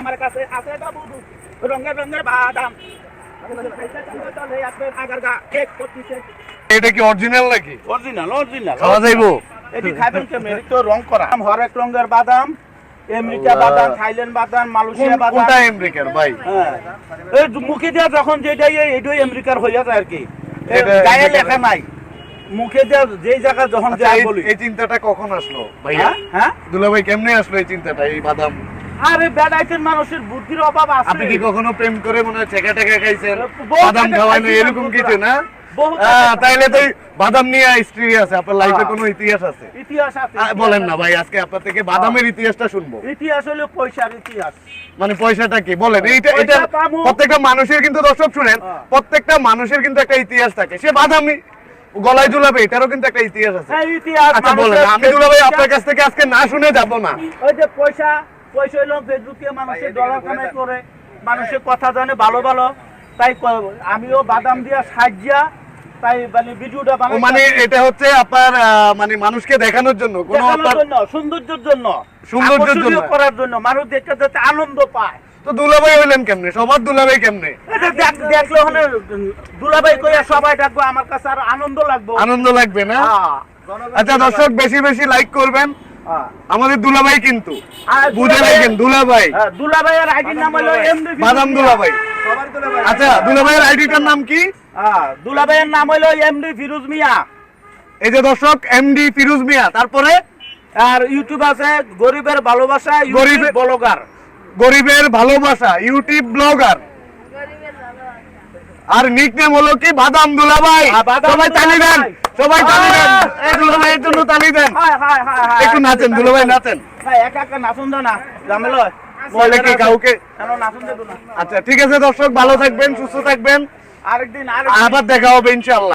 আমার কাছে আছে বাবু রঙের রঙের বাদাম এটা কি অরিজিনাল নাকি? অরিজিনাল অরিজিনাল খাওয়া যাইবো? এটি খাবেন কেমন? এটি তো রং করা হরেক রঙের বাদাম, আমেরিকা বাদাম, থাইল্যান্ড বাদাম, মালয়েশিয়া বাদাম। কোনটা আমেরিকার ভাই? হ্যাঁ, এই মুখে দেওয়া যখন যেটাই এইটাই আমেরিকার হয়ে যায় আর কি। এটা- গায়ে লেখা নাই, মুখে দেওয়া যেই জায়গা যখন আচ্ছা, যায় বলি। এই চিন্তাটা কখন আসলো ভাইয়া? হ্যাঁ দুলাভাই কেমনে আসলো এই চিন্তাটা, এই বাদাম? আরে বেড়াইতেন, মানুষের বুদ্ধির অভাব আছে। আপনি কি কখনো প্রেম করে মনে হয় ছেঁকা টেকা খাইছেন, বহু বাদাম টাকা খাওয়ানো খাইছি এরকম বন্ধুরা। কিছু না? বহু তাইলে তো এই বাদাম নিয়ে হিস্ট্রি আছে, আপনার লাইফে কোনো ইতিহাস আছে? ইতিহাস আছে। বলেন না ভাই, আজকে আপনার থেকে বাদামের ইতিহাসটা শুনবো। ইতিহাস হলো পয়সার ইতিহাস। মানে পয়সাটা কি বলেন? এটা পয়সা এটা পাবো। প্রত্যেকটা মানুষের কিন্তু, দর্শক শুনেন, প্রত্যেকটা মানুষের কিন্তু একটা ইতিহাস থাকে। সে বাদামি গলায় ঝুলাবে, এটারও কিন্তু একটা ইতিহাস আছে। এই ইতিহাস আচ্ছা বলেন, মানুষের আমি দুলাভাই আপনার কাছ থেকে আজকে না শুনে যাব না। ওই যে পয়সা হলো ফেসবুকে মানুষের ডলার কামাই করে, মানুষের কথা জানে ভালো ভালো, তাই আমিও বাদাম দিয়া সাজিয়া তাই মানে ভিডিওটা ও বানাই। মানে এটা হচ্ছে আপনার মানে মানুষকে দেখানোর জন্য, কোনো আপনার সৌন্দর্যের জন্য, সৌন্দর্যের জন্য। আকর্ষণীয় করার জন্য, মানুষ দেখতে যাতে আনন্দ পায়। তো দুলাভাই হইলেন কেমনে? সবার দুলাভাই কেমনে? এটা দেখলে ওখানে দুলাভাই কইয়া সবাই ডাকবো, আমার কাছে আরো আনন্দ লাগবে। আনন্দ লাগবে না? হ্যাঁ। আচ্ছা দর্শক, বেশি বেশি লাইক করবেন। হ্যাঁ। আমাদের দুলাভাই কিন্তু আর বুঝে রাখেন, দুলাভাই হ্যাঁ, দুলাভাইয়ের আইডির নাম হলো এমডি বাদাম দুলাভাই। আচ্ছা, দুলাভাইয়ের আইডিটার নাম কি? দুলাভাইয়ের নাম হলো এমডি ফিরোজ মিয়া। এই যে দর্শক, এমডি ফিরোজ মিয়া। তারপরে আর ইউটিউব আছে গরিবের ভালোবাসা, গরিবের- ব্লগার। গরিবের ভালোবাসা, ইউটিউব ব্লগার। আর নিকনেম হলো কি? বাদাম দুলাভাই। বাদাম সবাই তালি দেন, দুলাভাই। সবাই তালি দেন। এই দুলাভাইয়ের জন্য তালি দেন। হায় হায় হায় হায়। একটু নাচেন দুলাভাই, নাচেন। ভাই একা একা নাচুন দাও না, ঝামেলা হয়। বলে কি কাউকে? কেন নাচুন দেবো না? আচ্ছা ঠিক আছে দর্শক, ভালো থাকবেন, সুস্থ থাকবেন, আরেকদিন আবার দেখা হবে ইনশাআল্লাহ।